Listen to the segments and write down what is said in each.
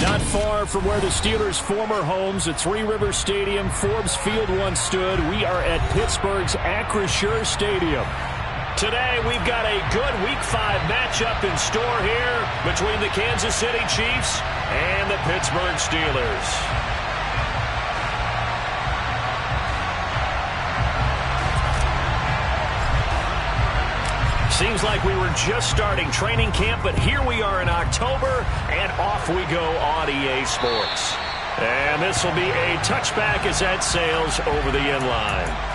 Not far from where the Steelers' former homes at Three Rivers Stadium, Forbes Field once stood, we are at Pittsburgh's Acrisure Stadium. Today, we've got a good Week 5 matchup in store here between the Kansas City Chiefs and the Pittsburgh Steelers. Seems like we were just starting training camp, but here we are in October, and off we go on EA Sports. And this will be a touchback as that sails over the end line.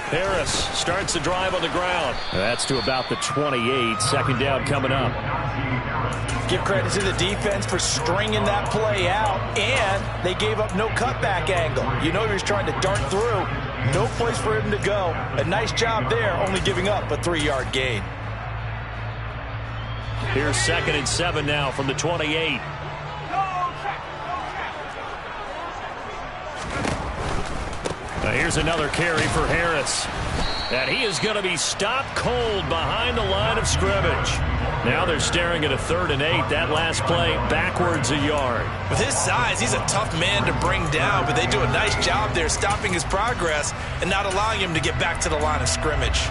Harris starts the drive on the ground. That's to about the 28. Second down coming up. Give credit to the defense for stringing that play out, and they gave up no cutback angle. You know he was trying to dart through. No place for him to go. A nice job there, only giving up a 3-yard gain. Here's 2nd and 7 now from the 28. Here's another carry for Harris. And he is going to be stopped cold behind the line of scrimmage. Now they're staring at a 3rd and 8. That last play backwards a yard. With his size, he's a tough man to bring down, but they do a nice job there stopping his progress and not allowing him to get back to the line of scrimmage.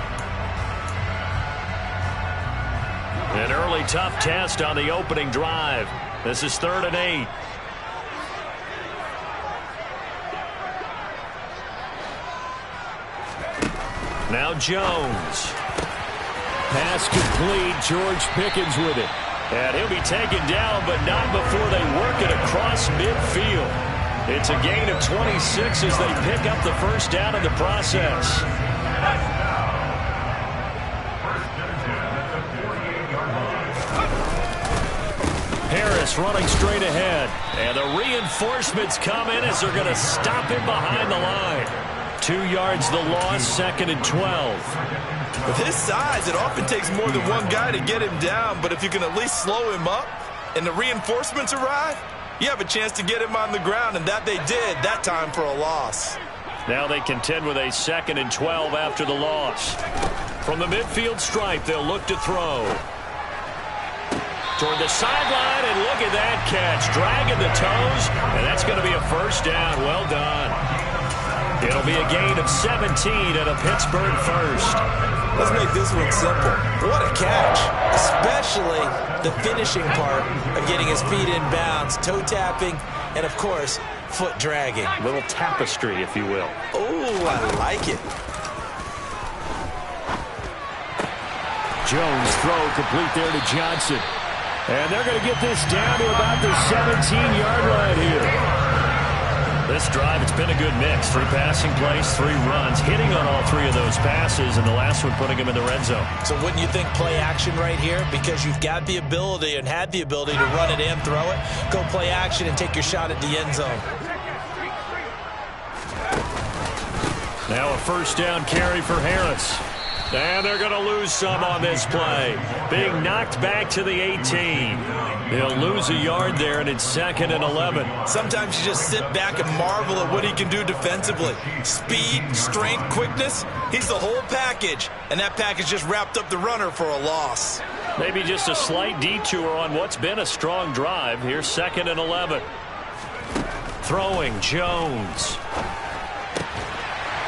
An early tough test on the opening drive. This is 3rd and 8. Now Jones. Pass complete. George Pickens with it. And he'll be taken down, but not before they work it across midfield. It's a gain of 26 as they pick up the first down in the process. Harris running straight ahead. And the reinforcements come in as they're going to stop him behind the line. 2 yards the loss, 2nd and 12. With his size, it often takes more than one guy to get him down, but if you can at least slow him up and the reinforcements arrive, you have a chance to get him on the ground, and that they did that time for a loss. Now they contend with a 2nd and 12 after the loss. From the midfield stripe, they'll look to throw. Toward the sideline, and look at that catch. Dragging the toes, and that's going to be a first down. Well done. It'll be a gain of 17 and a Pittsburgh first. Let's make this one simple. What a catch, especially the finishing part of getting his feet in bounds, toe tapping, and, of course, foot dragging. A little tapestry, if you will. Oh, I like it. Jones throw complete there to Johnson. And they're going to get this down to about the 17-yard line here. This drive, it's been a good mix. 3 passing plays, 3 runs, hitting on all 3 of those passes, and the last one putting him in the red zone. So wouldn't you think play action right here? Because you've got the ability and had the ability to run it and throw it. Go play action and take your shot at the end zone. Now a first down carry for Harris. And they're going to lose some on this play. Being knocked back to the 18. They'll lose a yard there, and it's 2nd and 11. Sometimes you just sit back and marvel at what he can do defensively. Speed, strength, quickness. He's the whole package. And that package just wrapped up the runner for a loss. Maybe just a slight detour on what's been a strong drive. Here's 2nd and 11. Throwing Jones.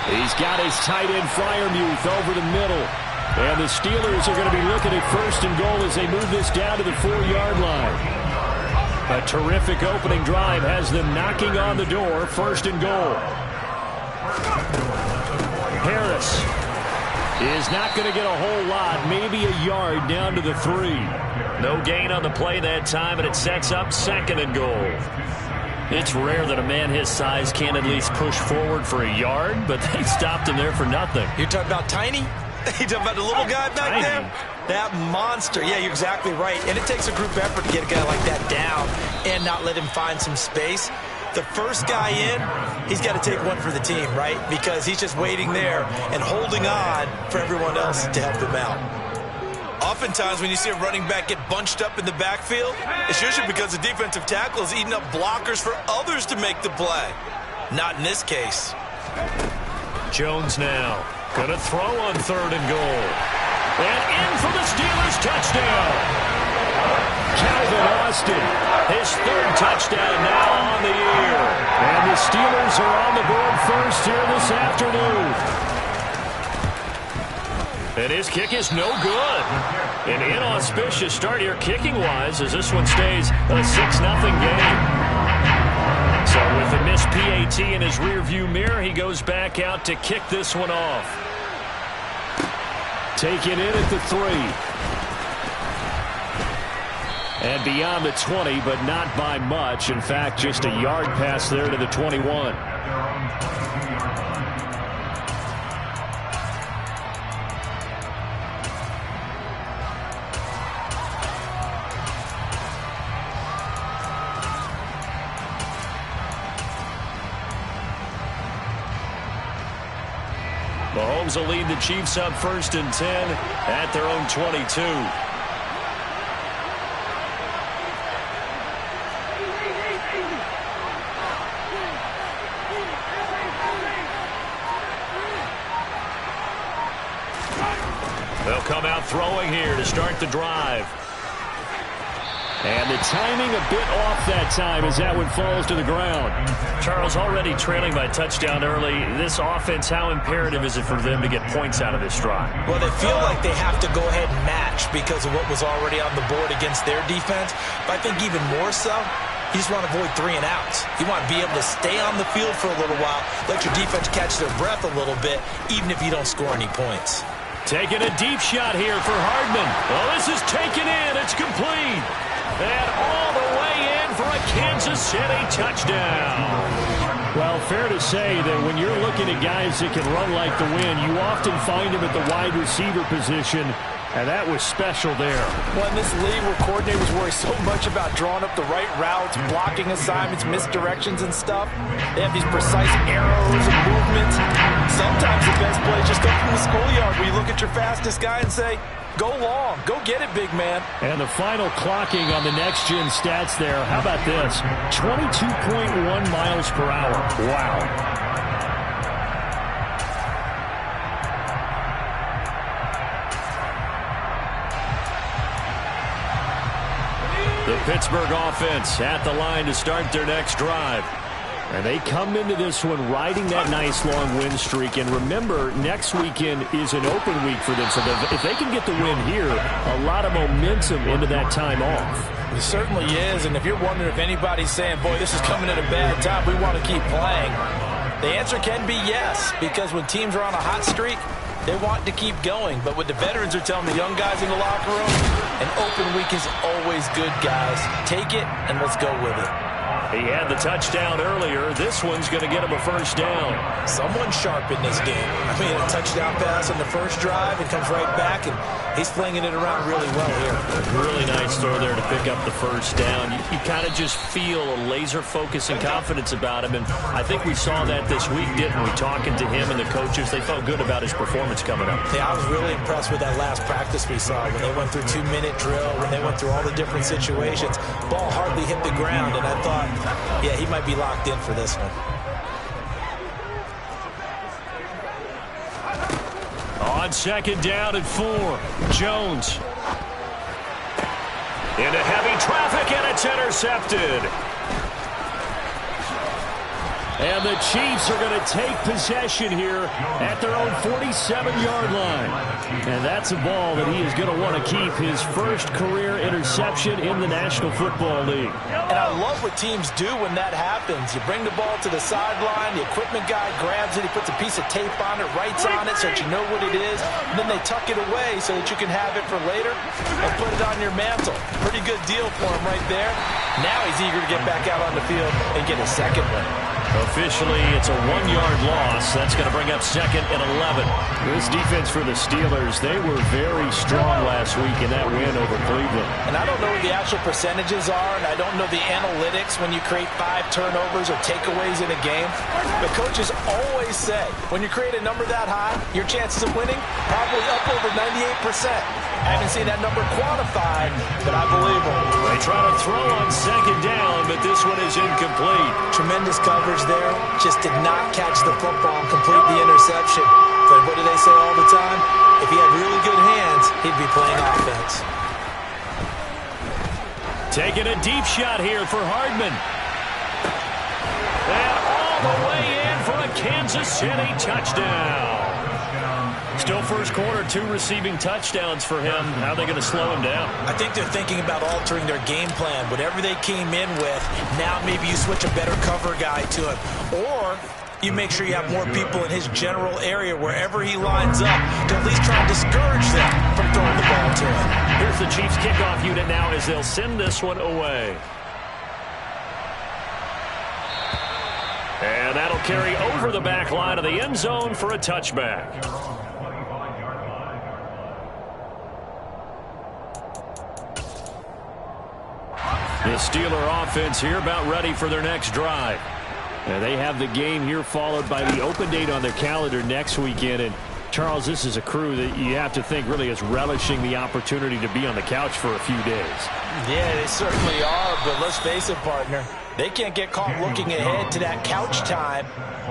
He's got his tight end Freiermuth over the middle. And the Steelers are going to be looking at 1st and goal as they move this down to the 4-yard line. A terrific opening drive has them knocking on the door. 1st and goal. Harris is not going to get a whole lot. Maybe a yard down to the 3. No gain on the play that time, and it sets up 2nd and goal. It's rare that a man his size can't at least push forward for a yard, but they stopped him there for nothing. You're talking about tiny? You talking about the little guy back there? That monster. Yeah, you're exactly right. And it takes a group effort to get a guy like that down and not let him find some space. The first guy in, he's got to take one for the team, right? Because he's just waiting there and holding on for everyone else to help him out. Oftentimes, when you see a running back get bunched up in the backfield, it's usually because the defensive tackle is eating up blockers for others to make the play. Not in this case. Jones now going to throw on 3rd and goal. And in for the Steelers touchdown. Calvin Austin, his 3rd touchdown now on the year. And the Steelers are on the board first here this afternoon. And his kick is no good. An inauspicious start here kicking-wise as this one stays a 6-0 game. So with a missed PAT in his rearview mirror, he goes back out to kick this one off. Taken in at the 3. And beyond the 20, but not by much. In fact, just a yard pass there to the 21. Mahomes will lead the Chiefs up 1st and 10 at their own 22. They'll come out throwing here to start the drive. And the timing a bit off that time as that one falls to the ground. Charles, already trailing by touchdown early. This offense, how imperative is it for them to get points out of this drive? Well, they feel like they have to go ahead and match because of what was already on the board against their defense. But I think even more so, you just want to avoid 3 and outs. You want to be able to stay on the field for a little while, let your defense catch their breath a little bit, even if you don't score any points. Taking a deep shot here for Hardman. Well, this is taken in. It's complete. And all the way in for a Kansas City touchdown. Well, fair to say that when you're looking at guys that can run like the wind, you often find them at the wide receiver position, and that was special there. Well, in this league where coordinators worry so much about drawing up the right routes, blocking assignments, misdirections and stuff, they have these precise arrows and movements. Sometimes the best plays just come from the schoolyard where you look at your fastest guy and say, go long. Go get it, big man. And the final clocking on the next-gen stats there. How about this? 22.1 miles per hour. Wow. The Pittsburgh offense at the line to start their next drive. And they come into this one riding that nice long win streak. And remember, next weekend is an open week for them. So if they can get the win here, a lot of momentum into that time off. It certainly is. And if you're wondering if anybody's saying, boy, this is coming at a bad time, we want to keep playing, the answer can be yes. Because when teams are on a hot streak, they want to keep going. But what the veterans are telling the young guys in the locker room, an open week is always good, guys. Take it and let's go with it. He had the touchdown earlier. This one's going to get him a first down. Someone sharp in this game. I mean, a touchdown pass on the first drive. It comes right back, and he's flinging it around really well here. Really nice throw there to pick up the first down. You kind of just feel a laser focus and confidence about him, and I think we saw that this week, didn't we? Talking to him and the coaches, they felt good about his performance coming up. Yeah, I was really impressed with that last practice we saw when they went through 2-minute drill, when they went through all the different situations. Ball hardly hit the ground, and I thought, yeah, he might be locked in for this one. On 2nd down and 4, Jones. Into heavy traffic, and it's intercepted. And the Chiefs are going to take possession here at their own 47-yard line. And that's a ball that he is going to want to keep, his first career interception in the National Football League. And I love what teams do when that happens. You bring the ball to the sideline, the equipment guy grabs it, he puts a piece of tape on it, writes on it so that you know what it is, and then they tuck it away so that you can have it for later and put it on your mantle. Pretty good deal for him right there. Now he's eager to get back out on the field and get a second one. Officially, it's a 1-yard loss. That's going to bring up 2nd and 11. This defense for the Steelers, they were very strong last week in that win over Cleveland. And I don't know what the actual percentages are, and I don't know the analytics when you create 5 turnovers or takeaways in a game. But coaches always say, when you create a number that high, your chances of winning probably up over 98%. I haven't seen that number quantified, but I believe him. They try to throw on second down, but this one is incomplete. Tremendous coverage there. Just did not catch the football and complete the interception. But what do they say all the time? If he had really good hands, he'd be playing offense. Taking a deep shot here for Hardman. And all the way in for a Kansas City touchdown. Still first quarter, 2 receiving touchdowns for him. How are they going to slow him down? I think they're thinking about altering their game plan. Whatever they came in with, now maybe you switch a better cover guy to him. Or you make sure you have more people in his general area wherever he lines up to at least try and discourage them from throwing the ball to him. Here's the Chiefs kickoff unit now as they'll send this one away. And that'll carry over the back line of the end zone for a touchback. The Steeler offense here about ready for their next drive. And they have the game here followed by the open date on their calendar next weekend. And Charles, this is a crew that you have to think really is relishing the opportunity to be on the couch for a few days. Yeah, they certainly are, but let's face it, partner. They can't get caught looking ahead to that couch time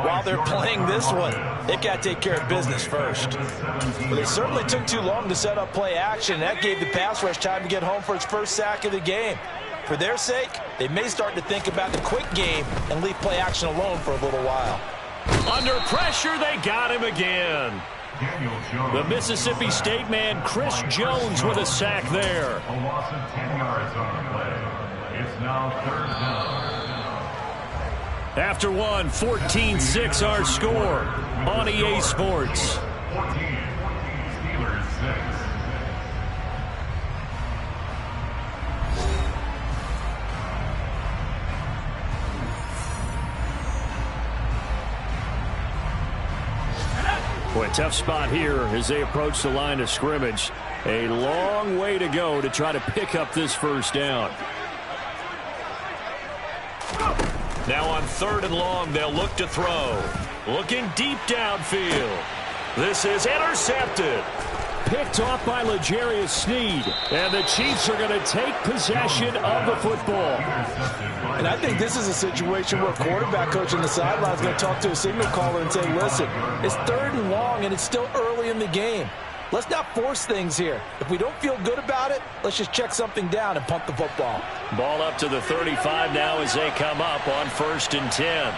while they're playing this one. They've got to take care of business first. But it certainly took too long to set up play action. That gave the pass rush time to get home for its first sack of the game. For their sake, they may start to think about the quick game and leave play action alone for a little while. Under pressure, they got him again. The Mississippi State man, Chris Jones, with a sack there. A loss of 10 yards on the play. It's now 3rd down. After one, 14-6 our score on EA Sports. 14, Steelers 6. Boy, tough spot here as they approach the line of scrimmage. A long way to go to try to pick up this first down. Now on 3rd and long, they'll look to throw. Looking deep downfield. This is intercepted. Picked off by L'Jarius Sneed. And the Chiefs are going to take possession of the football. And I think this is a situation where a quarterback coach on the sideline is going to talk to a signal caller and say, listen, it's 3rd and long and it's still early in the game. Let's not force things here. If we don't feel good about it, let's just check something down and punt the football. Ball up to the 35 now as they come up on 1st and 10.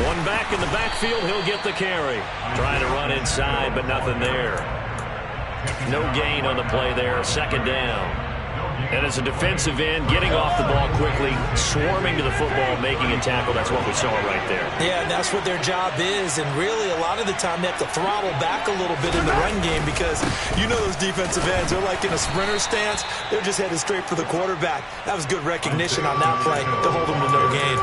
One back in the backfield, he'll get the carry. Trying to run inside, but nothing there. No gain on the play there, 2nd down. And as a defensive end, getting off the ball quickly, swarming to the football, making a tackle, that's what we saw right there. Yeah, and that's what their job is, and really a lot of the time they have to throttle back a little bit in the run game because you know those defensive ends, they're like in a sprinter stance, they're just headed straight for the quarterback. That was good recognition on that play to hold them to no gain.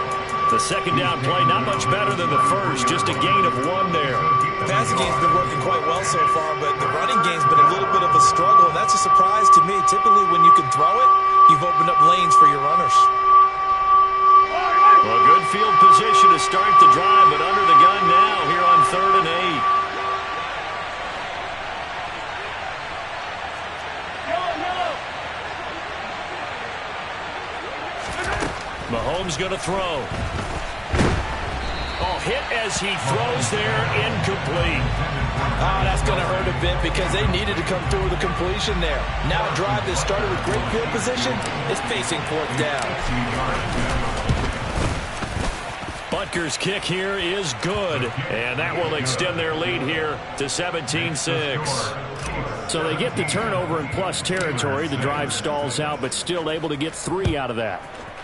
The 2nd down play, not much better than the first, just a gain of 1 there. The passing game's been working quite well so far, but the running game's been a little bit of a struggle, and that's a surprise to me. Typically, when you can throw it, you've opened up lanes for your runners. Well, good field position to start the drive, but under the gun now here on 3rd and 8. Mahomes going to throw. Oh, hit as he throws there, incomplete. Oh, that's going to hurt a bit because they needed to come through with a completion there. Now a drive that started with great field position is facing 4th down. Butker's kick here is good, and that will extend their lead here to 17-6. So they get the turnover in plus territory. The drive stalls out, but still able to get 3 out of that.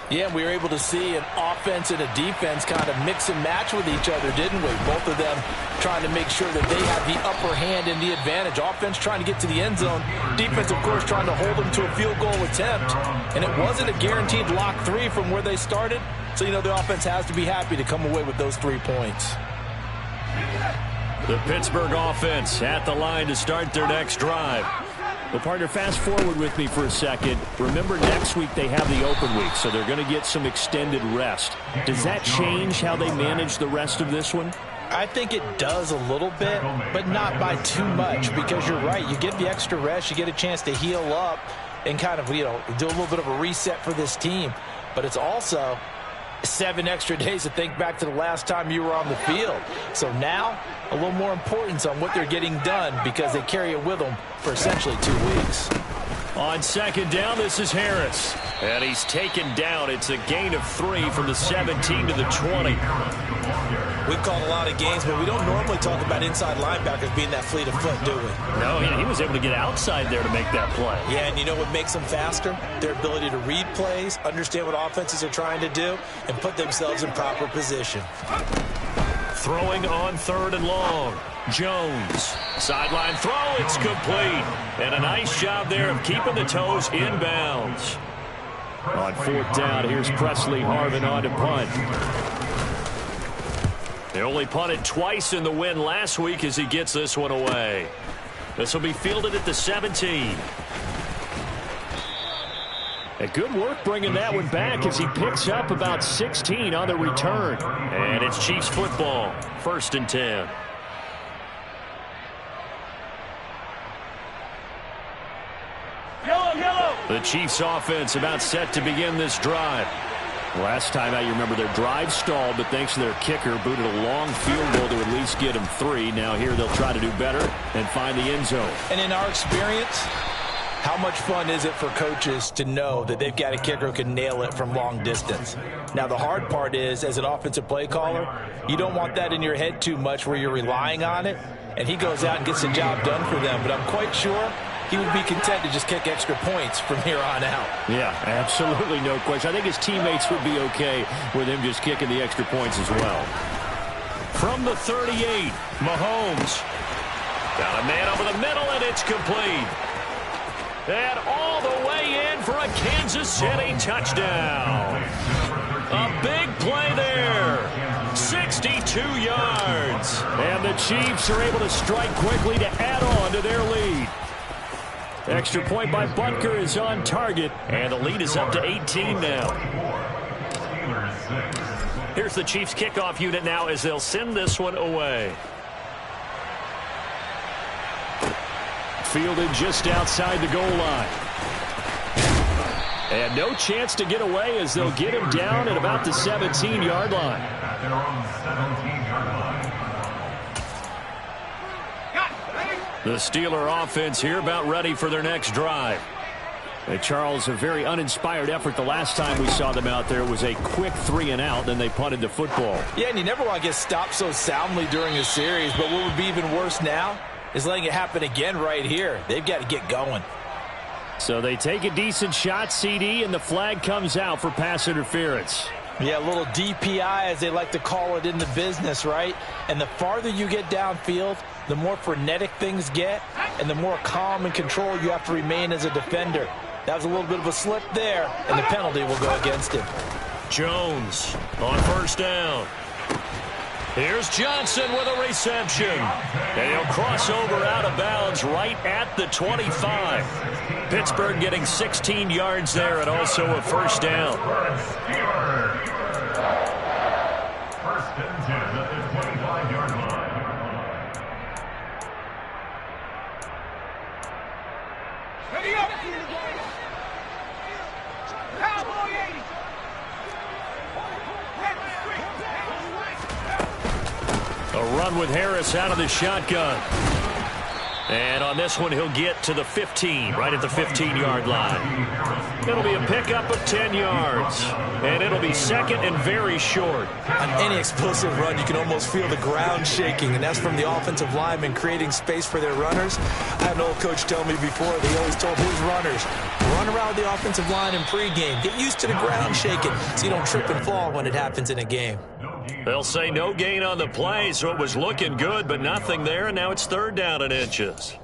Yeah, we were able to see an offense and a defense kind of mix and match with each other, didn't we? Both of them trying to make sure that they have the upper hand and the advantage. Offense trying to get to the end zone. Defense, of course, trying to hold them to a field goal attempt. And it wasn't a guaranteed lock 3 from where they started. So, you know, the offense has to be happy to come away with those 3 points. The Pittsburgh offense at the line to start their next drive. Well, partner, fast forward with me for a second. Remember, next week they have the open week, so they're going to get some extended rest. Does that change how they manage the rest of this one? I think it does a little bit, but not by too much, because you're right. You get the extra rest, you get a chance to heal up and kind of, do a little bit of a reset for this team. But it's also 7 extra days to think back to the last time you were on the field. So now, a little more importance on what they're getting done, because they carry it with them for essentially 2 weeks. On second down, this is Harris. And he's taken down. It's a gain of 3 from the 17 to the 20. We've called a lot of games, but we don't normally talk about inside linebackers being that fleet of foot, do we? No, he was able to get outside there to make that play. Yeah, and you know what makes them faster? Their ability to read plays, understand what offenses are trying to do, and put themselves in proper position. Throwing on 3rd and long. Jones. Sideline throw. It's complete. And a nice job there of keeping the toes inbounds. On 4th down, here's Presley Harvin on to punt. They only punted twice in the win last week as he gets this one away. This will be fielded at the 17. A good work bringing that one back as he picks up about 16 on the return. And it's Chiefs football, 1st and 10. The Chiefs offense about set to begin this drive. Last time out, you remember their drive stalled, but thanks to their kicker, booted a long field goal to at least get them 3. Now here they'll try to do better and find the end zone. And in our experience, how much fun is it for coaches to know that they've got a kicker who can nail it from long distance? Now, the hard part is, as an offensive play caller, you don't want that in your head too much where you're relying on it, and he goes out and gets the job done for them. But I'm quite sure he would be content to just kick extra points from here on out. Yeah, absolutely no question. I think his teammates would be okay with him just kicking the extra points as well. From the 38, Mahomes. Got a man over the middle, and it's complete. And all the way in for a Kansas City touchdown. A big play there. 62 yards. And the Chiefs are able to strike quickly to add on to their lead. Extra point by Butker is on target, and the lead is up to 18 now. Here's the Chiefs kickoff unit now as they'll send this one away. Fielded just outside the goal line. And no chance to get away as they'll get him down at about the 17-yard line. At their own 17-yard line. The Steeler offense here about ready for their next drive. Charles, a very uninspired effort the last time we saw them out there. Was a quick 3 and out, then they punted the football. Yeah, and you never want to get stopped so soundly during a series, but what would be even worse now is letting it happen again right here. They've got to get going. So they take a decent shot, CD, and the flag comes out for pass interference. Yeah, a little DPI, as they like to call it in the business, right? And the farther you get downfield, the more frenetic things get, and the more calm and control you have to remain as a defender. That was a little bit of a slip there, and the penalty will go against him. Jones on 1st down. Here's Johnson with a reception. And he'll cross over out of bounds right at the 25. Pittsburgh getting 16 yards there and also a 1st down. 1st and 10 at the 25-yard line. Ready up! Cowboy 80! A run with Harris out of the shotgun. And on this one, he'll get to the 15, right at the 15-yard line. It'll be a pickup of 10 yards. And it'll be 2nd and very short. On any explosive run, you can almost feel the ground shaking, and that's from the offensive linemen creating space for their runners. I had an old coach tell me before, they always told his runners, run around the offensive line in pregame. Get used to the ground shaking so you don't trip and fall when it happens in a game. They'll say no gain on the play, so it was looking good, but nothing there, and now it's 3rd down and inches.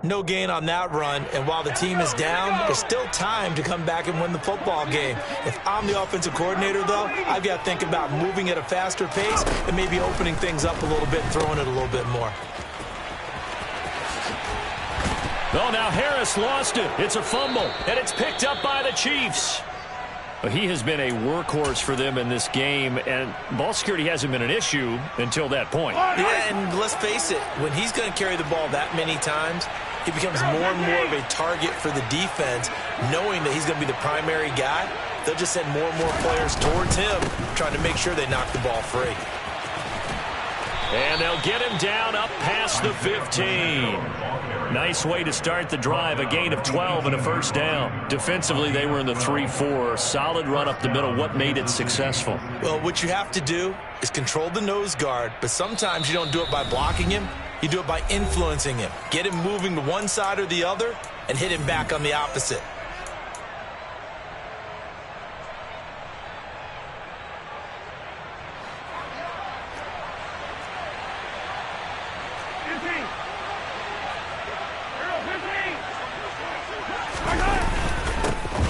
No gain on that run, and while the team is down, there's still time to come back and win the football game. If I'm the offensive coordinator, though, I've got to think about moving at a faster pace and maybe opening things up a little bit and throwing it a little bit more. Oh, now Harris lost it. It's a fumble, and it's picked up by the Chiefs. He has been a workhorse for them in this game, and ball security hasn't been an issue until that point. Yeah, and let's face it, when he's going to carry the ball that many times, he becomes more and more of a target for the defense, knowing that he's going to be the primary guy. They'll just send more and more players towards him, trying to make sure they knock the ball free. And they'll get him down up past the 15. Nice way to start the drive, a gain of 12 and a first down. Defensively, they were in the 3-4. Solid run up the middle. What made it successful? Well, what you have to do is control the nose guard, but sometimes you don't do it by blocking him. You do it by influencing him. Get him moving to one side or the other and hit him back on the opposite.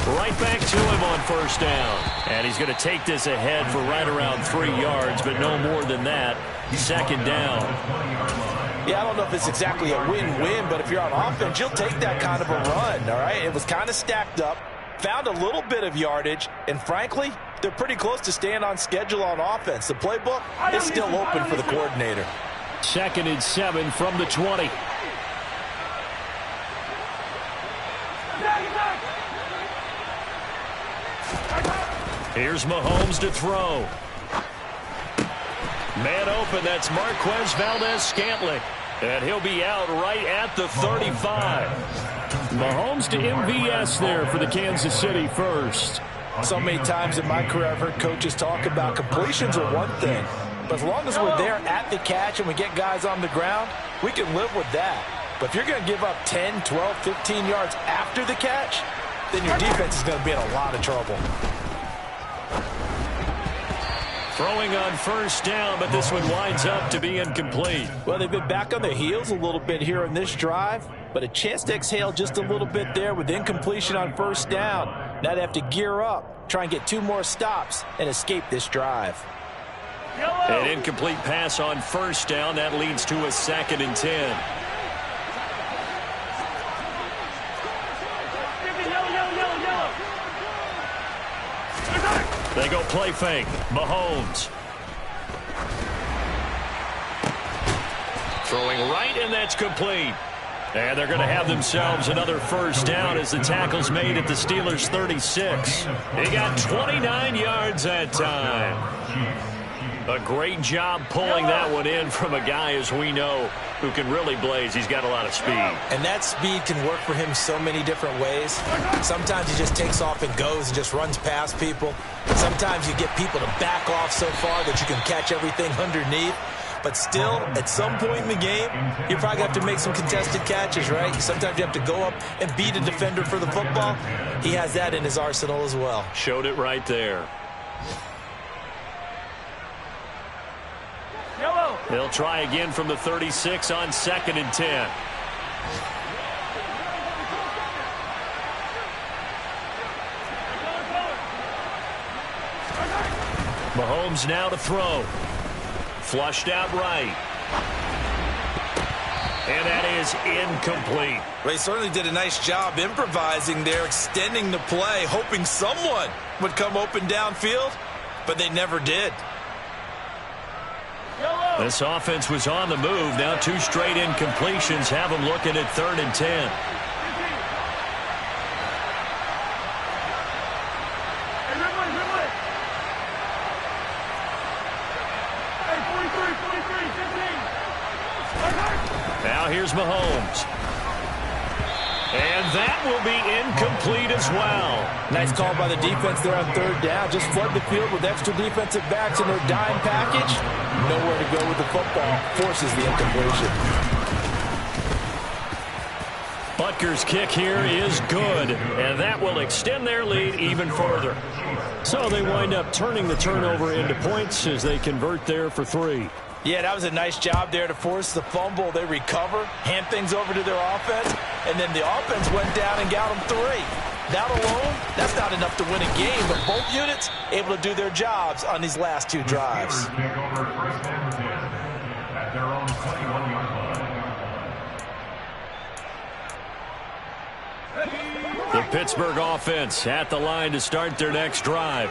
Right back to him on first down. And he's going to take this ahead for right around 3 yards, but no more than that. Second down. Yeah, I don't know if it's exactly a win-win, but if you're on offense, you'll take that kind of a run, all right? It was kind of stacked up, found a little bit of yardage, and frankly, they're pretty close to staying on schedule on offense. The playbook is still open for the coordinator. 2nd and 7 from the 20. Here's Mahomes to throw. Man open, that's Marquez Valdez-Scantling. And he'll be out right at the 35. Mahomes to MVS there for the Kansas City first. So many times in my career, I've heard coaches talk about completions are one thing. But as long as we're there at the catch and we get guys on the ground, we can live with that. But if you're going to give up 10, 12, 15 yards after the catch, then your defense is going to be in a lot of trouble. Throwing on first down, but this one winds up to be incomplete. Well, they've been back on their heels a little bit here in this drive, but a chance to exhale just a little bit there with incompletion on first down. Now they have to gear up, try and get 2 more stops, and escape this drive. An incomplete pass on first down. That leads to a 2nd and 10. They go play fake. Mahomes. Throwing right, and that's complete. And they're going to have themselves another first down as the tackle's made at the Steelers' 36. He got 29 yards that time. A great job pulling that one in from a guy, as we know, who can really blaze. He's got a lot of speed. And that speed can work for him so many different ways. Sometimes he just takes off and goes and just runs past people. Sometimes you get people to back off so far that you can catch everything underneath. But still, at some point in the game, you probably have to make some contested catches, right? Sometimes you have to go up and beat a defender for the football. He has that in his arsenal as well. Showed it right there. They'll try again from the 36 on 2nd and 10. Mahomes now to throw. Flushed out right. And that is incomplete. They certainly did a nice job improvising there, extending the play, hoping someone would come open downfield, but they never did. This offense was on the move. Now 2 straight incompletions have them looking at 3rd and 10. Now here's Mahomes. And that will be incomplete as well. Nice call by the defense there on 3rd down. Just flood the field with extra defensive backs in their dime package. Nowhere to go with the football. Forces the incompletion. Butker's kick here is good, and that will extend their lead even further. So they wind up turning the turnover into points as they convert there for 3. Yeah, that was a nice job there to force the fumble. They recover, hand things over to their offense, and then the offense went down and got them 3. That alone, that's not enough to win a game, but both units able to do their jobs on these last 2 drives. The Pittsburgh offense at the line to start their next drive.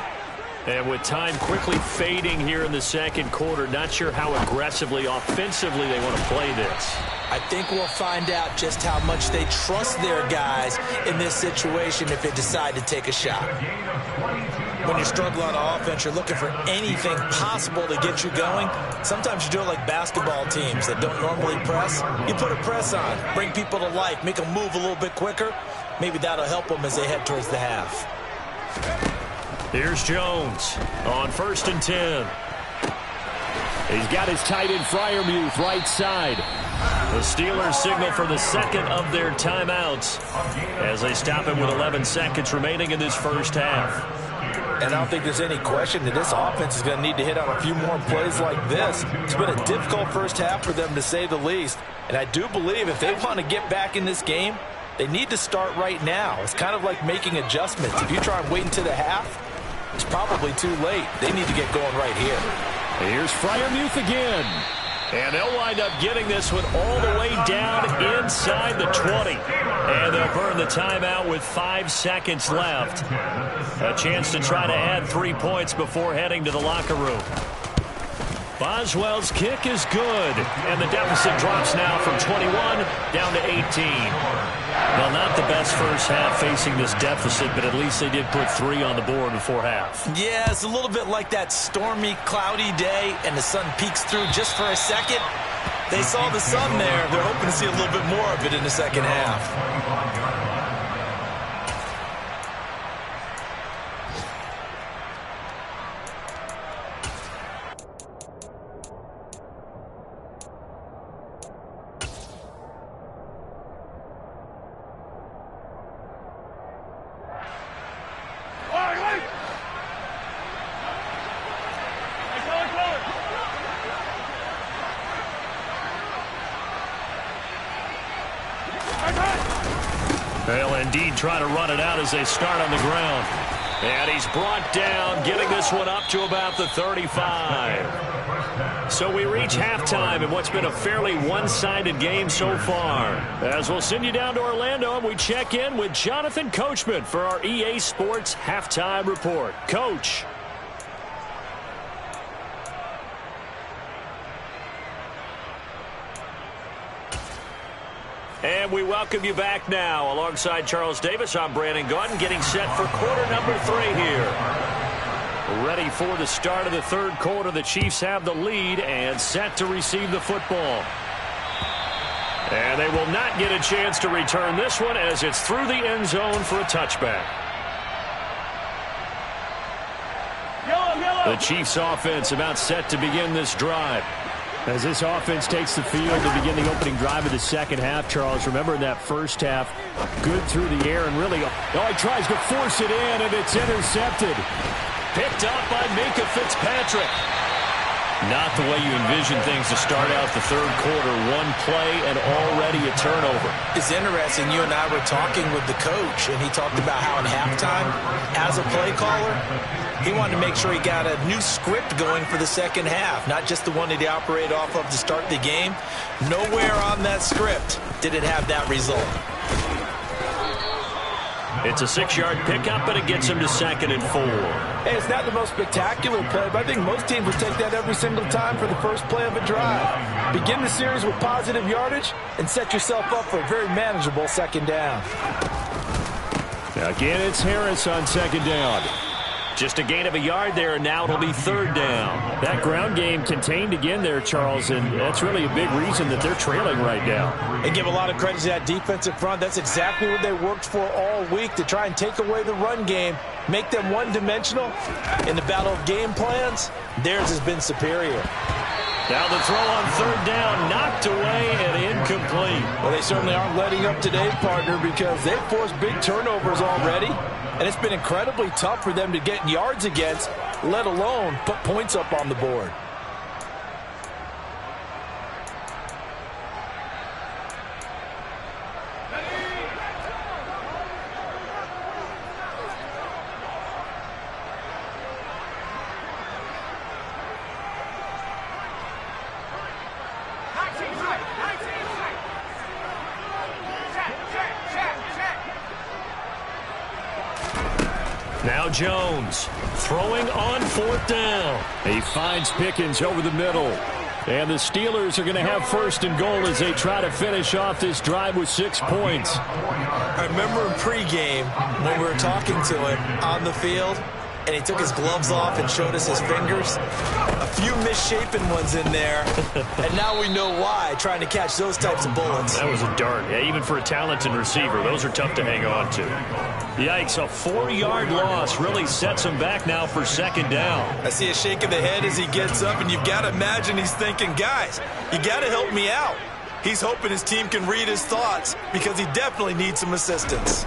And with time quickly fading here in the second quarter, not sure how aggressively, offensively they want to play this. I think we'll find out just how much they trust their guys in this situation if they decide to take a shot. When you struggle on offense, you're looking for anything possible to get you going. Sometimes you do it like basketball teams that don't normally press. You put a press on, bring people to life, make them move a little bit quicker. Maybe that'll help them as they head towards the half. Here's Jones on 1st and 10. He's got his tight end Freiermuth right side. The Steelers signal for the second of their timeouts as they stop him with 11 seconds remaining in this first half. And I don't think there's any question that this offense is going to need to hit on a few more plays like this. It's been a difficult first half for them, to say the least. And I do believe if they want to get back in this game, they need to start right now. It's kind of like making adjustments. If you try and wait until the half, it's probably too late. They need to get going right here. Here's Freiermuth again. And they'll wind up getting this one all the way down inside the 20. And they'll burn the timeout with 5 seconds left. A chance to try to add 3 points before heading to the locker room. Boswell's kick is good. And the deficit drops now from 21 down to 18. Well, not the best first half facing this deficit, but at least they did put 3 on the board before half. Yeah, it's a little bit like that stormy, cloudy day, and the sun peeks through just for a second. They saw the sun there. They're hoping to see a little bit more of it in the second half. They'll indeed try to run it out as they start on the ground. And he's brought down, getting this one up to about the 35. So we reach halftime in what's been a fairly one-sided game so far. As we'll send you down to Orlando, and we check in with Jonathan Coachman for our EA Sports Halftime Report. Coach. And we welcome you back now. Alongside Charles Davis, I'm Brandon Gaudin, getting set for quarter number 3 here. Ready for the start of the third quarter. The Chiefs have the lead and set to receive the football. And they will not get a chance to return this one as it's through the end zone for a touchback. The Chiefs offense about set to begin this drive. As this offense takes the field to begin the opening drive of the second half, Charles, remember in that first half, good through the air and really, he tries to force it in and it's intercepted. Picked up by Minka Fitzpatrick. Not the way you envision things to start out the third quarter. One play and already a turnover. It's interesting. You and I were talking with the coach, and he talked about how in halftime, as a play caller, he wanted to make sure he got a new script going for the second half, not just the one that he operated off of to start the game. Nowhere on that script did it have that result. It's a 6-yard pickup, but it gets him to 2nd and 4. Hey, it's not the most spectacular play, but I think most teams would take that every single time for the first play of a drive. Begin the series with positive yardage and set yourself up for a very manageable second down. Again, it's Harris on 2nd down. Just a gain of a yard there, and now it'll be 3rd down. That ground game contained again there, Charles, and that's really a big reason that they're trailing right now. And give a lot of credit to that defensive front. That's exactly what they worked for all week, to try and take away the run game, make them one-dimensional. In the battle of game plans, theirs has been superior. Now the throw on 3rd down, knocked away and incomplete. Well, they certainly aren't letting up today, partner, because they've forced big turnovers already. And it's been incredibly tough for them to get yards against, let alone put points up on the board. Now Jones throwing on 4th down. He finds Pickens over the middle. And the Steelers are going to have 1st and goal as they try to finish off this drive with 6 points. I remember in pregame when we were talking to him on the field, and he took his gloves off and showed us his fingers. A few misshapen ones in there, and now we know why, trying to catch those types of bullets. That was a dart. Yeah, even for a talented receiver, those are tough to hang on to. Yikes, a 4-yard loss really sets him back now for 2nd down. I see a shake of the head as he gets up, and you've got to imagine he's thinking, guys, you got to help me out. He's hoping his team can read his thoughts because he definitely needs some assistance.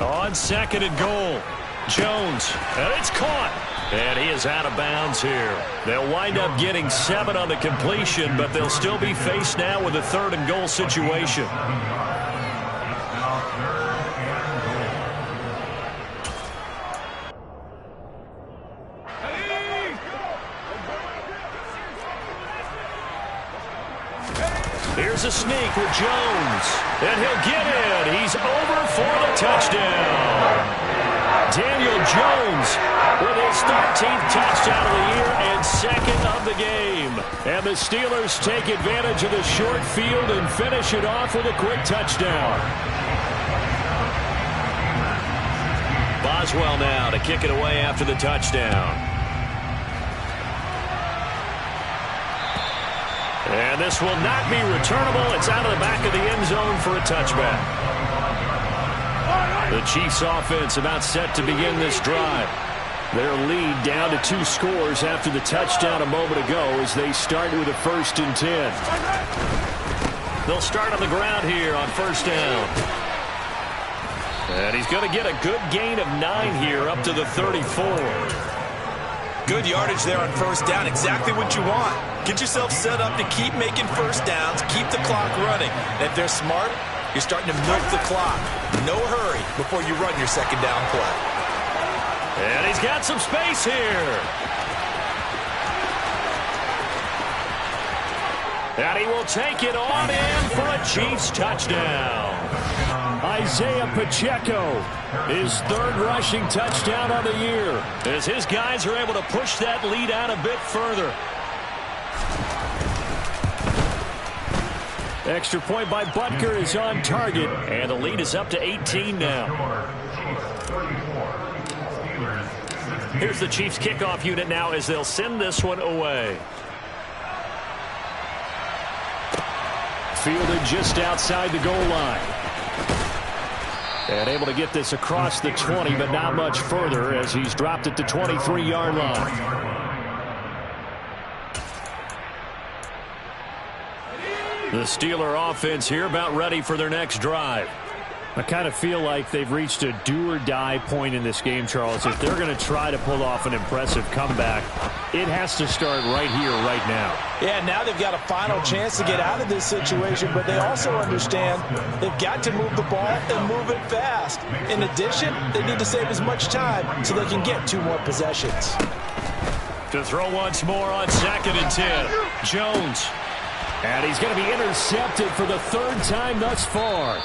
On 2nd and goal, Jones, and it's caught. And he is out of bounds here. They'll wind up getting 7 on the completion, but they'll still be faced now with a 3rd and goal situation. Here's a sneak with Jones, and he'll get in. He's over for the touchdown. Daniel Jones with his 13th touchdown of the year and 2nd of the game. And the Steelers take advantage of the short field and finish it off with a quick touchdown. Boswell now to kick it away after the touchdown. And this will not be returnable. It's out of the back of the end zone for a touchback. The Chiefs offense about set to begin this drive. Their lead down to 2 scores after the touchdown a moment ago as they start with a 1st and 10. They'll start on the ground here on 1st down. And he's going to get a good gain of 9 here up to the 34. Good yardage there on 1st down. Exactly what you want. Get yourself set up to keep making 1st downs, keep the clock running. And if they're smart, you're starting to milk the clock. No hurry before you run your 2nd down play. And he's got some space here. And he will take it on in for a Chiefs touchdown. Isaiah Pacheco, his 3rd rushing touchdown of the year, as his guys are able to push that lead out a bit further. Extra point by Butker is on target, and the lead is up to 18 now. Here's the Chiefs kickoff unit now as they'll send this one away. Fielded just outside the goal line. And able to get this across the 20, but not much further as he's dropped at the 23-yard line. The Steeler offense here about ready for their next drive. I kind of feel like they've reached a do-or-die point in this game, Charles. If they're going to try to pull off an impressive comeback, it has to start right here, right now. Yeah, now they've got a final chance to get out of this situation, but they also understand they've got to move the ball and move it fast. In addition, they need to save as much time so they can get 2 more possessions. To throw once more on 2nd and 10. Jones. And he's going to be intercepted for the 3rd time thus far.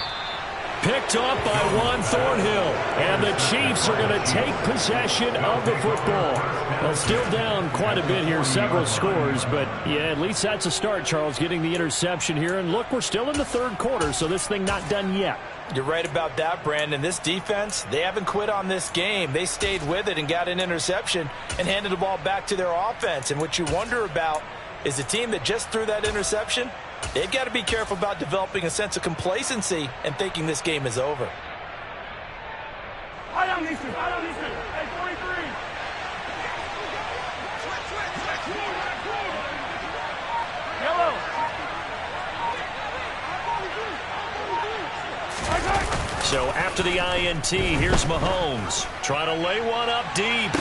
Picked up by Juan Thornhill. And the Chiefs are going to take possession of the football. Well, still down quite a bit here, several scores. But, yeah, at least that's a start, Charles, getting the interception here. And, look, we're still in the 3rd quarter, so this thing not done yet. You're right about that, Brandon. This defense, they haven't quit on this game. They stayed with it and got an interception and handed the ball back to their offense. And what you wonder about is the team that just threw that interception, they've got to be careful about developing a sense of complacency and thinking this game is over. Hey, 43. Yellow. So after the INT, here's Mahomes. Trying to lay one up deep.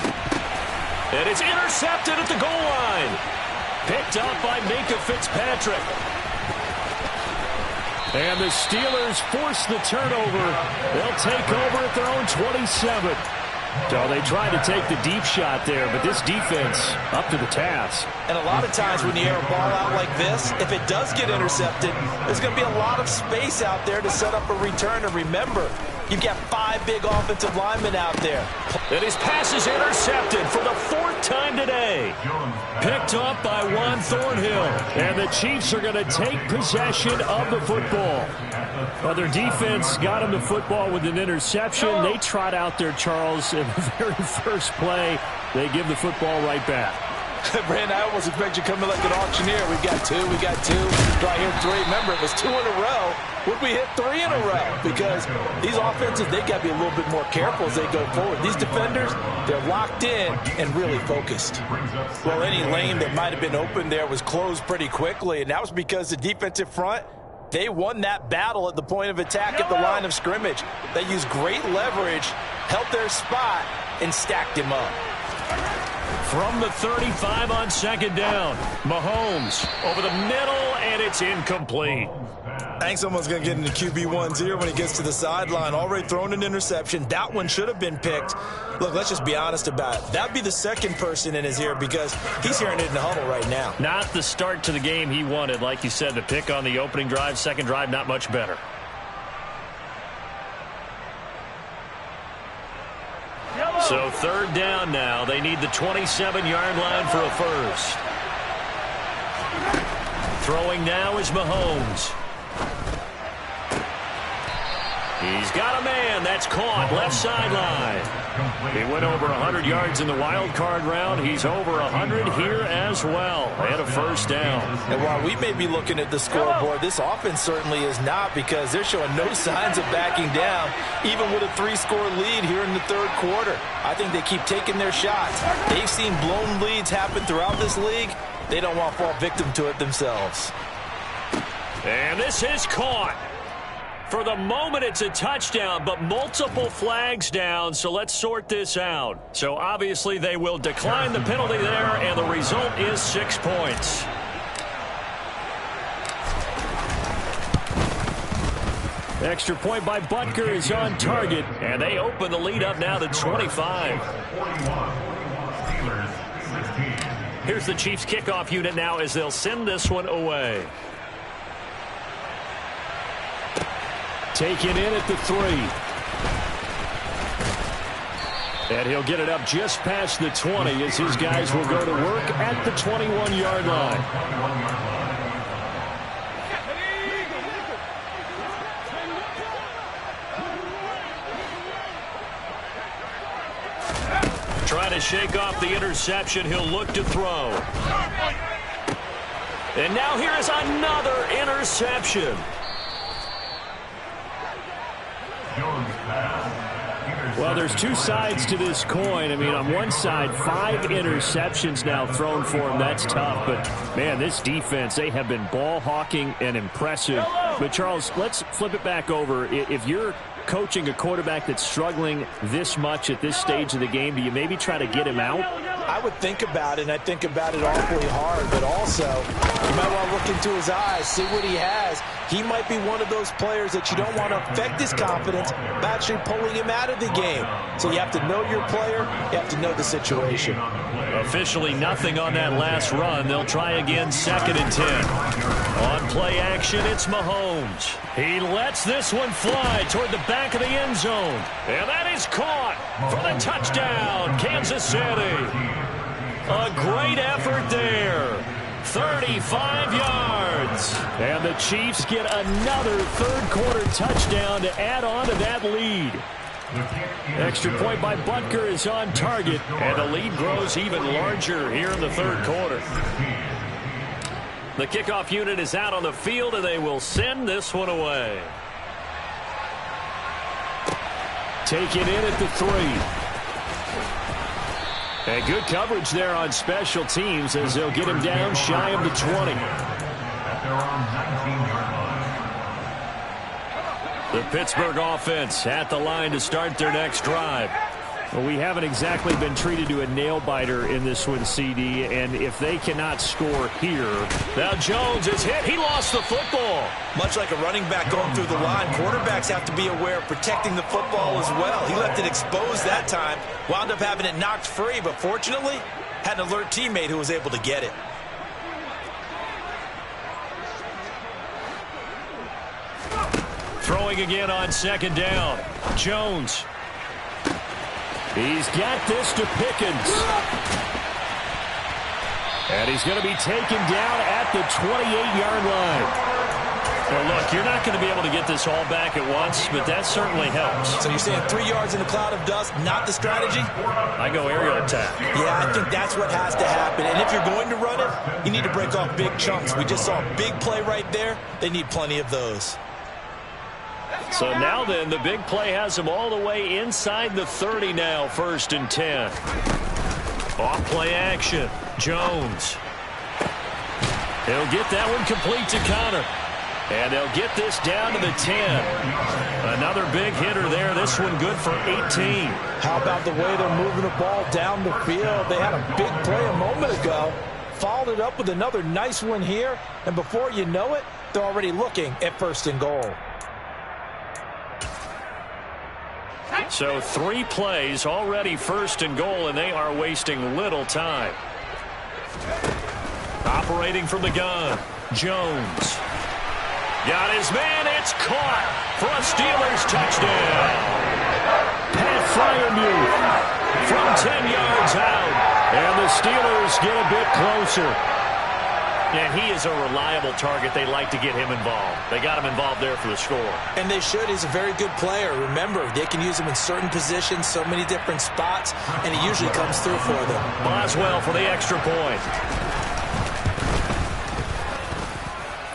And it's intercepted at the goal line. Picked up by Minka Fitzpatrick. And the Steelers force the turnover. They'll take over at their own 27. So they tried to take the deep shot there, but this defense up to the task. And a lot of times when you air a ball out like this, if it does get intercepted, there's going to be a lot of space out there to set up a return. And remember, You've got 5 big offensive linemen out there. And his pass is intercepted for the 4th time today. Picked up by Juan Thornhill. And the Chiefs are going to take possession of the football. Well, their defense got him the football with an interception. They trot out there, Charles, in the very first play. They give the football right back. Brandon, I almost expect you coming like an auctioneer. We got 2. Do I hear 3? Remember, it was 2 in a row. Would we hit 3 in a row? Because these offenses, they got to be a little bit more careful as they go forward. These defenders, they're locked in and really focused. Well, any lane that might have been open there was closed pretty quickly, and that was because the defensive front, they won that battle at the point of attack at the line of scrimmage. They used great leverage, held their spot, and stacked him up. From the 35 on 2nd down, Mahomes over the middle, and it's incomplete. I think someone's going to get into QB1's here when he gets to the sideline. Already thrown an interception. That one should have been picked. Look, let's just be honest about it. That'd be the second person in his ear because he's hearing it in the huddle right now. Not the start to the game he wanted. Like you said, the pick on the opening drive, second drive, not much better. So 3rd down now. They need the 27-yard line for a first. Throwing now is Mahomes. He's got a man. That's caught. Left sideline. He went over 100 yards in the wild card round. He's over 100 here as well. And a first down. And while we may be looking at the scoreboard, this offense certainly is not, because they're showing no signs of backing down, even with a 3-score lead here in the 3rd quarter. I think they keep taking their shots. They've seen blown leads happen throughout this league. They don't want to fall victim to it themselves. And this is caught. For the moment, it's a touchdown, but multiple flags down, so let's sort this out. So obviously they will decline the penalty there, and the result is 6 points. Extra point by Butker is on target, and they open the lead up now to 25. Here's the Chiefs kickoff unit now as they'll send this one away. Taken in at the 3. And he'll get it up just past the 20 as his guys will go to work at the 21-yard line. Trying to shake off the interception. He'll look to throw. And now here is another interception. Well, there's 2 sides to this coin. I mean, on one side, 5 interceptions now thrown for him. That's tough. But, man, this defense, they have been ball hawking and impressive. But, Charles, let's flip it back over. If you're coaching a quarterback that's struggling this much at this stage of the game, do you maybe try to get him out? I would think about it, and I think about it awfully hard, but also you might want to look into his eyes, see what he has. He might be one of those players that you don't want to affect his confidence by actually pulling him out of the game. So you have to know your player, you have to know the situation. Officially nothing on that last run. They'll try again, 2nd and 10. On play action, it's Mahomes. He lets this one fly toward the back of the end zone. And that is caught for the touchdown, Kansas City. A great effort there. 35 yards. And the Chiefs get another 3rd quarter touchdown to add on to that lead. Extra point by Butker is on target, and the lead grows even larger here in the 3rd quarter. The kickoff unit is out on the field, and they will send this one away. Taken in at the 3. And good coverage there on special teams as they'll get him down shy of the 20. The Pittsburgh offense at the line to start their next drive. Well, we haven't exactly been treated to a nail-biter in this one, CD, and if they cannot score here. Now Jones is hit. He lost the football. Much like a running back going through the line, quarterbacks have to be aware of protecting the football as well. He left it exposed that time, wound up having it knocked free, but fortunately had an alert teammate who was able to get it. Throwing going again on second down. Jones. He's got this to Pickens. And he's going to be taken down at the 28-yard line. Well, look, you're not going to be able to get this all back at once, but that certainly helps. So you're saying 3 yards in a cloud of dust, not the strategy? I go aerial attack. Yeah, I think that's what has to happen. And if you're going to run it, you need to break off big chunks. We just saw a big play right there. They need plenty of those. So now then, the big play has him all the way inside the 30 now, 1st and 10. Off play action. Jones. He'll get that one complete to Connor. And they'll get this down to the 10. Another big hitter there. This one good for 18. How about the way they're moving the ball down the field? They had a big play a moment ago. Followed it up with another nice one here. And before you know it, they're already looking at 1st and goal. So 3 plays already 1st and goal, and they are wasting little time. Operating from the gun, Jones. Got his man, it's caught for a Steelers touchdown. Pat Fryermuth from 10 yards out, and the Steelers get a bit closer. And he is a reliable target. They like to get him involved. They got him involved there for the score. And they should. He's a very good player. Remember, they can use him in certain positions, so many different spots, and he usually comes through for them. Boswell for the extra point.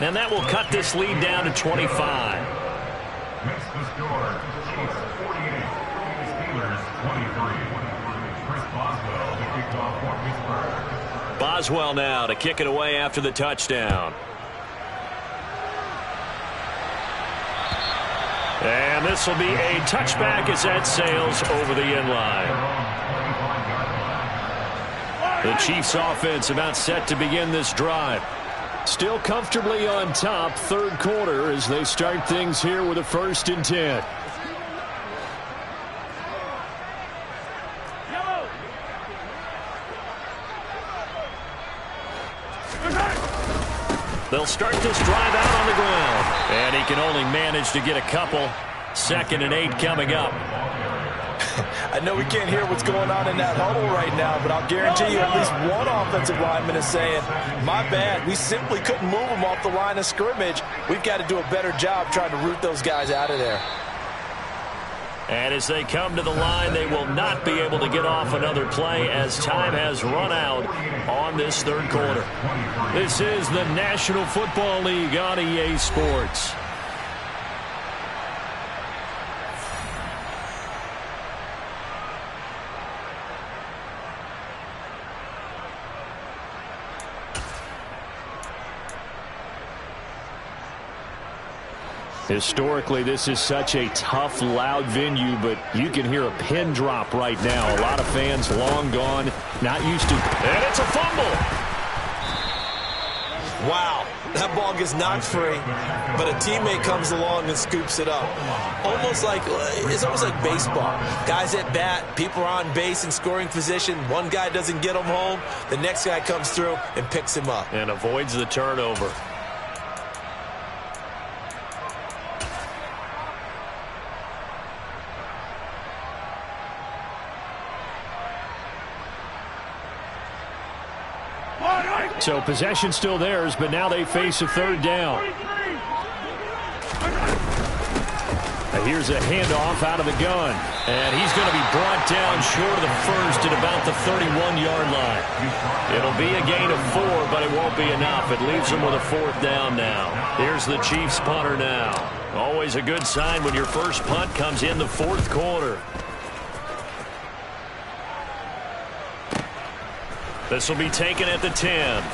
And that will cut this lead down to 25. Makes the score, Chiefs 48, Steelers 23. Chris Boswell to kick off for Pittsburgh. Boswell now to kick it away after the touchdown. And this will be a touchback as that sails over the end line. The Chiefs offense about set to begin this drive. Still comfortably on top, 3rd quarter, as they start things here with a 1st and 10. They'll start this drive out on the ground. And he can only manage to get a couple. 2nd and 8 coming up. I know we can't hear what's going on in that huddle right now, but I'll guarantee you at least one offensive lineman is saying, my bad, we simply couldn't move them off the line of scrimmage. We've got to do a better job trying to root those guys out of there. And as they come to the line, they will not be able to get off another play as time has run out on this 3rd quarter. This is the National Football League on EA Sports. Historically, this is such a tough, loud venue, but you can hear a pin drop right now. A lot of fans long gone, not used to. And it's a fumble. Wow, that ball gets knocked free, but a teammate comes along and scoops it up. It's almost like baseball. Guys at bat, people are on base in scoring position. One guy doesn't get him home. The next guy comes through and picks him up. And avoids the turnover. So possession still theirs, but now they face a 3rd down. Here's a handoff out of the gun. And he's going to be brought down short of the 1st at about the 31-yard line. It'll be a gain of 4, but it won't be enough. It leaves them with a 4th down now. Here's the Chiefs punter now. Always a good sign when your first punt comes in the 4th quarter. This will be taken at the 10.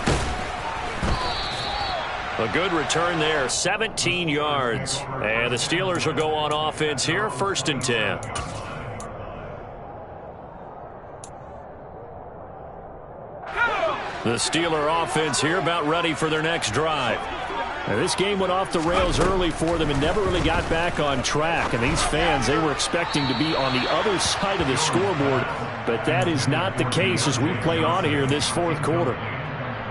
A good return there, 17 yards. And the Steelers will go on offense here, 1st and 10. The Steeler offense here about ready for their next drive. Now, this game went off the rails early for them and never really got back on track. And these fans, they were expecting to be on the other side of the scoreboard. But that is not the case as we play on here this 4th quarter.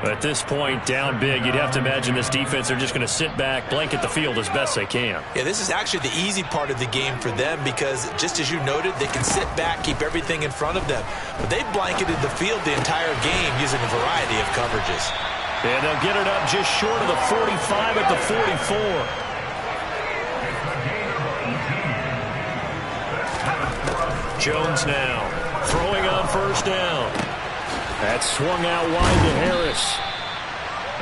At this point, down big, you'd have to imagine this defense are just going to sit back, blanket the field as best they can. Yeah, this is actually the easy part of the game for them because, just as you noted, they can sit back, keep everything in front of them. But they blanketed the field the entire game using a variety of coverages. And they'll get it up just short of the 45 at the 44. Jones now throwing on first down. That's swung out wide to Harris.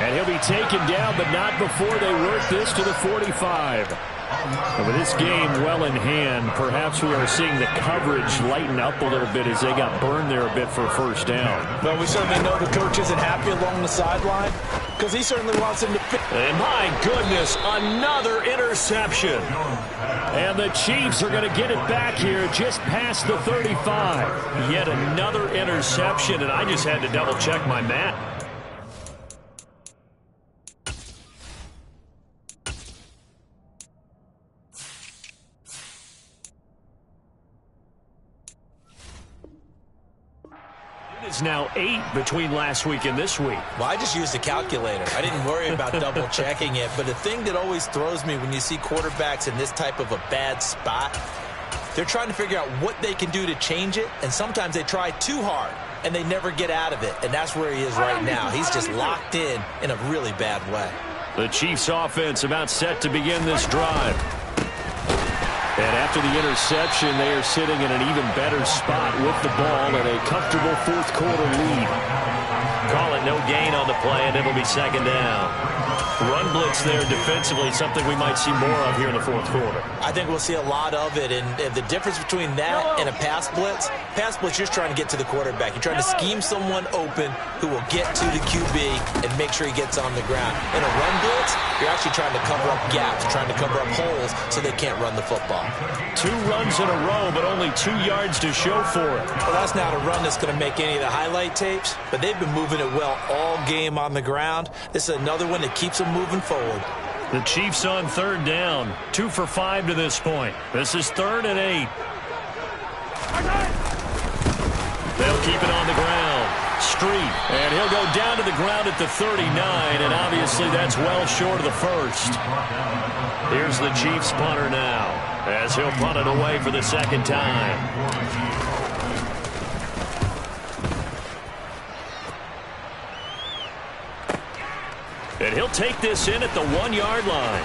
And he'll be taken down, but not before they work this to the 45. And with this game well in hand, perhaps we are seeing the coverage lighten up a little bit as they got burned there a bit for first down. Well, we certainly know the coach isn't happy along the sideline because he certainly wants him to fit. And my goodness, another interception. And the Chiefs are going to get it back here just past the 35. Yet another interception, and I just had to double-check my math. It's now 8 between last week and this week. Well, I just used a calculator. I didn't worry about double checking it. But the thing that always throws me when you see quarterbacks in this type of a bad spot, they're trying to figure out what they can do to change it. And sometimes they try too hard and they never get out of it. And that's where he is right now. He's just locked in a really bad way. The Chiefs offense about set to begin this drive. And after the interception, they are sitting in an even better spot with the ball and a comfortable fourth quarter lead. Call it no gain on the play, and it'll be second down. Run blitz there defensively, something we might see more of here in the fourth quarter. I think we'll see a lot of it, and the difference between that and a pass blitz, you're just trying to get to the quarterback. You're trying to scheme someone open who will get to the QB and make sure he gets on the ground. In a run blitz, you're actually trying to cover up gaps, trying to cover up holes so they can't run the football. 2 runs in a row, but only 2 yards to show for it. Well, that's not a run that's going to make any of the highlight tapes, but they've been moving it well all game on the ground. This is another one that keeps them moving forward. The Chiefs on third down, 2 for 5 to this point. This is 3rd and 8. They'll keep it on the ground. Street, and he'll go down to the ground at the 39, and obviously that's well short of the first. Here's the Chiefs punter now, as he'll punt it away for the second time. And he'll take this in at the 1-yard line.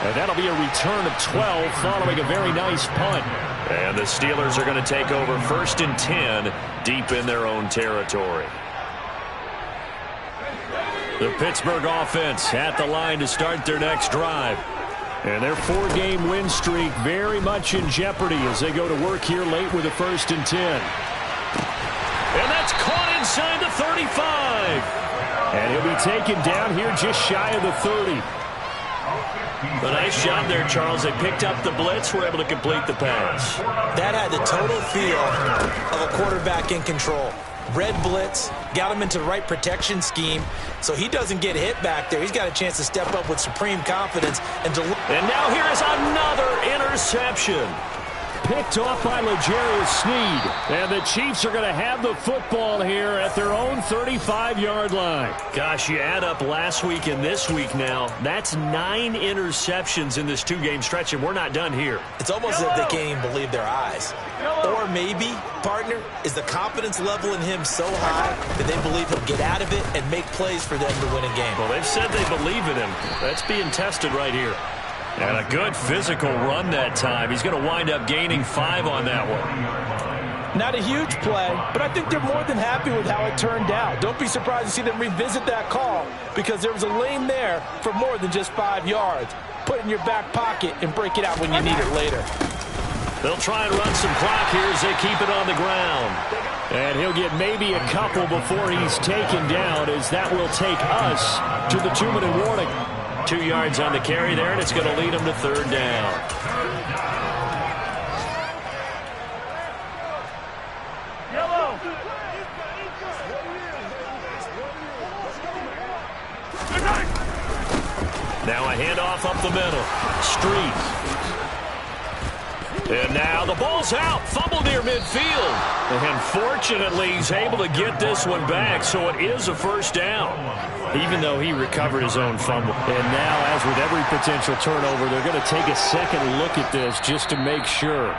And that'll be a return of 12 following a very nice punt. And the Steelers are going to take over 1st and 10 deep in their own territory. The Pittsburgh offense at the line to start their next drive. And their 4-game win streak very much in jeopardy as they go to work here late with a 1st and 10. And that's caught inside the 35. And he'll be taken down here just shy of the 30. A nice job there, Charles. They picked up the blitz, were able to complete the pass. That had the total feel of a quarterback in control. Red blitz, got him into the right protection scheme, so he doesn't get hit back there. He's got a chance to step up with supreme confidence. And now here is another interception. Picked off by L'Jarius Sneed. And the Chiefs are going to have the football here at their own 35-yard line. Gosh, you add up last week and this week now. That's 9 interceptions in this 2-game stretch, and we're not done here. It's almost as if they can't even believe their eyes. Or maybe, partner, is the confidence level in him so high that they believe he'll get out of it and make plays for them to win a game. Well, they've said they believe in him. That's being tested right here. And a good physical run that time. He's going to wind up gaining 5 on that one. Not a huge play, but I think they're more than happy with how it turned out. Don't be surprised to see them revisit that call because there was a lane there for more than just 5 yards. Put it in your back pocket and break it out when you need it later. They'll try and run some clock here as they keep it on the ground. And he'll get maybe a couple before he's taken down, as that will take us to the 2-minute warning. 2 yards on the carry there, and it's going to lead him to 3rd down. Yellow. Now a handoff up the middle. Street. And now the ball's out. Fumble near midfield. And fortunately, he's able to get this one back, so it is a first down, even though he recovered his own fumble. And now, as with every potential turnover, they're going to take a second look at this just to make sure.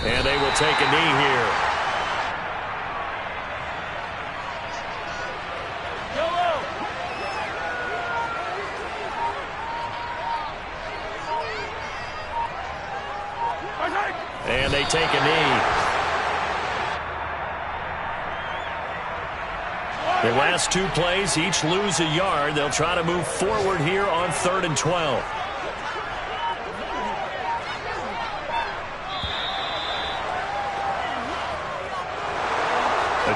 And they will take a knee here. And they take a knee. Their last two plays each lose a yard. They'll try to move forward here on 3rd and 12.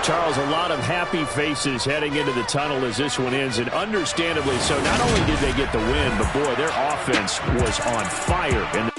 Charles, a lot of happy faces heading into the tunnel as this one ends, and understandably so. Not only did they get the win, but boy, their offense was on fire.